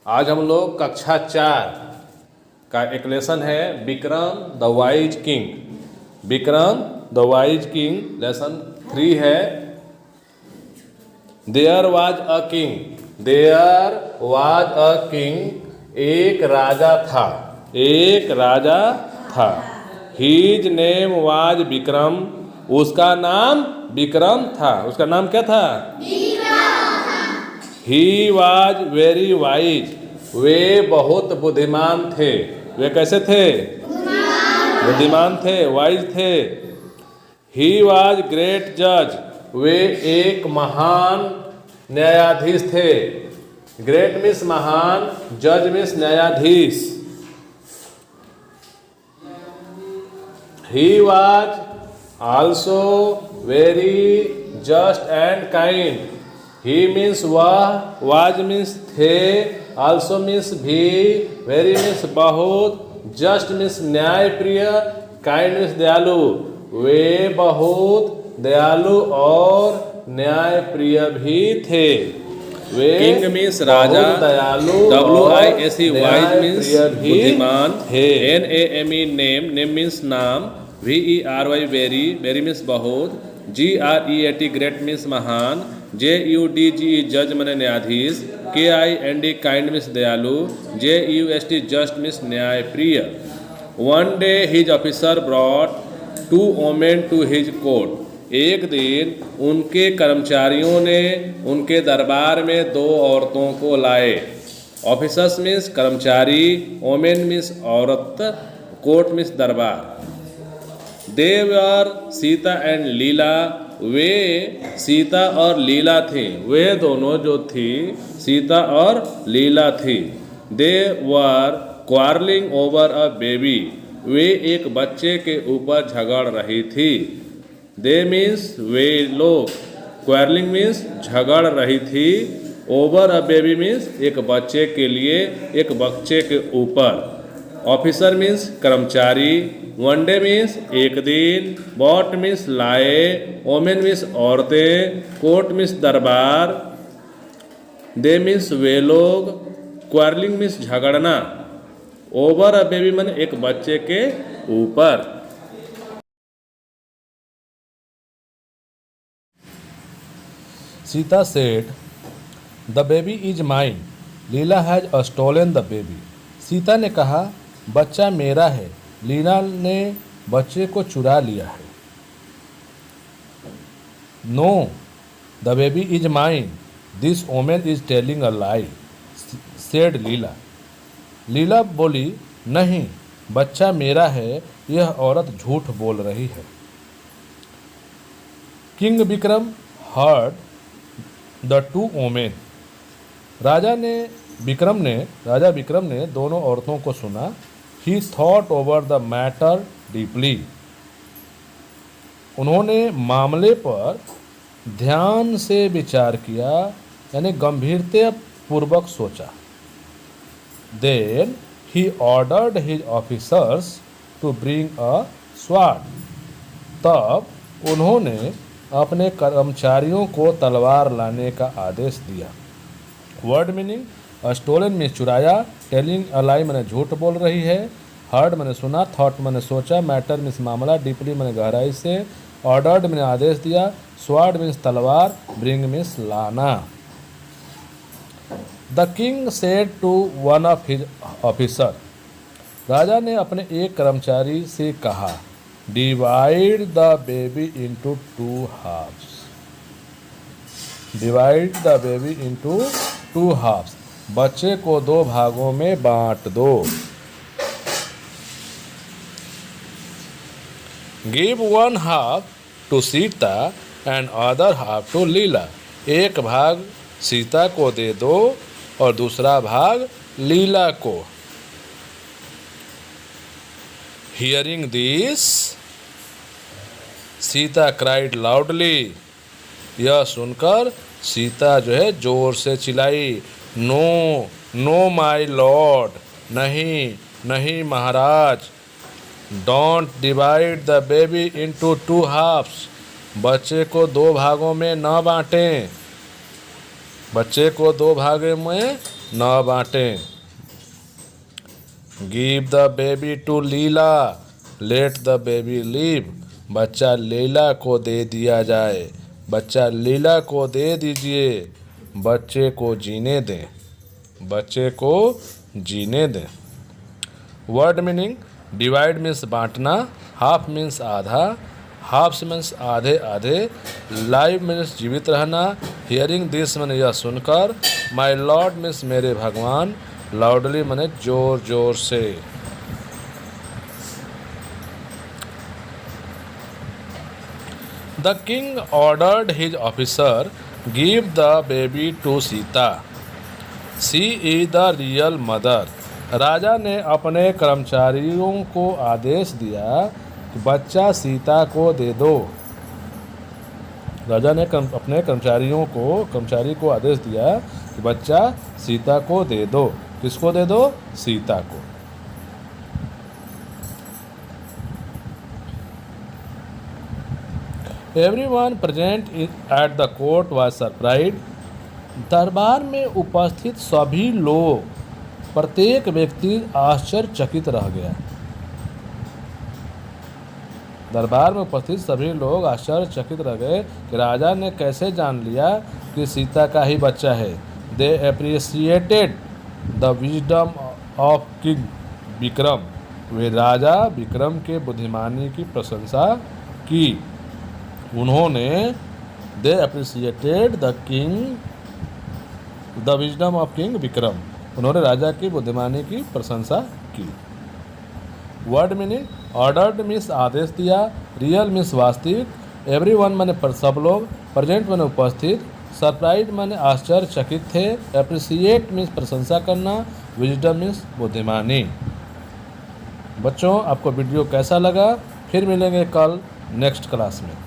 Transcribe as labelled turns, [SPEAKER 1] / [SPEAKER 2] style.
[SPEAKER 1] आज हम लोग कक्षा 4 का एक लेसन है Vikram the wise king. Vikram the wise king lesson 3 है। There was a king. There was a king. एक राजा था। एक राजा था। His name was Vikram. उसका नाम विक्रम था। उसका नाम क्या था? He was very wise. वे बहुत बुद्धिमान थे। वे कैसे थे? बुद्धिमान थे, वाइज थे। ही वॉज ग्रेट जज। वे एक महान न्यायाधीश थे। ग्रेट मीन्स महान, जज मीन्स न्यायाधीश। He was also very just and kind. He means वह, वाज मीन्स थे, आल्सो मीन्स भी, वेरी मीन्स बहुत, जस्ट मीन्स न्यायप्रिय, काइंड मीन्स दयालु। वे बहुत दयालु और न्यायप्रिय भी थे। वे
[SPEAKER 2] किंग मीन्स राजा,
[SPEAKER 1] दयालु
[SPEAKER 2] WISE वाइज मीन्स बुद्धिमान,
[SPEAKER 1] थे।
[SPEAKER 2] NAME नेम, नेम मीन्स नाम, VERY वेरी, वेरी मीन्स बहुत, GREAT ग्रेट मीन्स महान, JUDGE जज मने न्यायाधीश, KIND काइंड मीन्स दयालु, JUST जस्ट मीन्स न्यायप्रिय। One day his officer brought 2 women to his court. एक दिन उनके कर्मचारियों ने उनके दरबार में 2 औरतों को लाए। ऑफिसर्स मीन्स कर्मचारी, वोमेन मीन्स औरत, कोर्ट मीन्स दरबार। दे वर सीता एंड लीला। वे सीता और लीला थी। वे दोनों जो थी सीता और लीला थी। दे वर क्वारलिंग ओवर अ बेबी। वे एक बच्चे के ऊपर झगड़ रही थी। दे मीन्स वे लोग, क्वारलिंग मीन्स झगड़ रही थी, ओवर अ बेबी मीन्स एक बच्चे के लिए, एक बच्चे के ऊपर। ऑफिसर मीन्स कर्मचारी, वन डे मीन्स एक दिन, बॉट मीन्स लाए, वोमेन मीन्स औरतें, कोर्ट मीन्स दरबार, दे मीन्स वे लोग, क्वारलिंग मीन्स झगड़ना, ओवर अ बेबी मन एक बच्चे के ऊपर।
[SPEAKER 1] Sita said, "The baby is mine. Leela has stolen the baby." Sita ने कहा, बच्चा मेरा है, लीला ने बच्चे को चुरा लिया है। No, the baby is mine. This woman is telling a lie, said लीला। लीला बोली, नहीं, बच्चा मेरा है, यह औरत झूठ बोल रही है। King Vikram heard the 2 women। राजा विक्रम ने दोनों औरतों को सुना। He thought over the matter deeply। उन्होंने मामले पर ध्यान से विचार किया, यानी गंभीरता पूर्वक सोचा। Then he ordered his officers to bring a sword। तब उन्होंने अपने कर्मचारियों को तलवार लाने का आदेश दिया। वर्ड मीनिंग, स्टोलन में चुराया, टेलिंग अ लाई मैंने झूठ बोल रही है, हर्ड मैंने सुना, थॉट मैंने सोचा, मैटर मीन्स मामला, डीपली मैंने गहराई से, ऑर्डर्ड मैंने आदेश दिया, स्वार्ड मीन्स तलवार, ब्रिंग मीन्स लाना। The king said to one of his officer. राजा ने अपने एक कर्मचारी से कहा, divide the baby into 2 halfs. Divide the baby into 2 halfs. बच्चे को 2 भागों में बांट दो। Give 1 half to Sita and other half to Leela. एक भाग सीता को दे दो और दूसरा भाग लीला को। Hearing this Sita cried loudly. यह सुनकर सीता जो है जोर से चिल्लाई, नो नो माय लॉर्ड। नहीं नहीं महाराज। Don't divide the baby into 2 halfs. बच्चे को 2 भागों में न बांटें। बच्चे को 2 भागों में न बांटें। Give the baby to Leela, let the baby live. बच्चा लीला को दे दिया जाए, बच्चा लीला को दे दीजिए। बच्चे को जीने दें, बच्चे को जीने दें। वर्ड मीनिंग: डिवाइड मीन्स बांटना, हाफ मीन्स आधा, हाफ्स मीन्स आधे आधे, लाइव मीन्स जीवित रहना, हियरिंग दिस मैंने यह सुनकर, माई लॉर्ड मीन्स मेरे भगवान, लाउडली मैंने जोर जोर से। The king ordered his officer give the baby to Sita, she is the real mother. राजा ने अपने कर्मचारियों को आदेश दिया कि बच्चा सीता को दे दो। राजा ने अपने कर्मचारी को आदेश दिया कि बच्चा सीता को दे दो। किसको दे दो? सीता को। Everyone present at the court was surprised. दरबार में उपस्थित सभी लोग, प्रत्येक व्यक्ति आश्चर्यचकित रह गया। दरबार में उपस्थित सभी लोग आश्चर्यचकित रह गए कि राजा ने कैसे जान लिया कि सीता का ही बच्चा है। They appreciated the wisdom of king Vikram. वे राजा विक्रम के बुद्धिमानी की प्रशंसा की। उन्होंने they appreciated the wisdom of king Vikram. उन्होंने राजा की बुद्धिमानी की प्रशंसा की। वर्ड मीनिंग: ऑर्डर्ड मीन्स आदेश दिया, रियल मीन्स वास्तविक, एवरीवन माने सब लोग, प्रेजेंट माने उपस्थित, सरप्राइज माने आश्चर्यचकित थे, एप्रिशिएट मीन्स प्रशंसा करना, विजडम मीन्स बुद्धिमानी। बच्चों, आपको वीडियो कैसा लगा? फिर मिलेंगे कल नेक्स्ट क्लास में।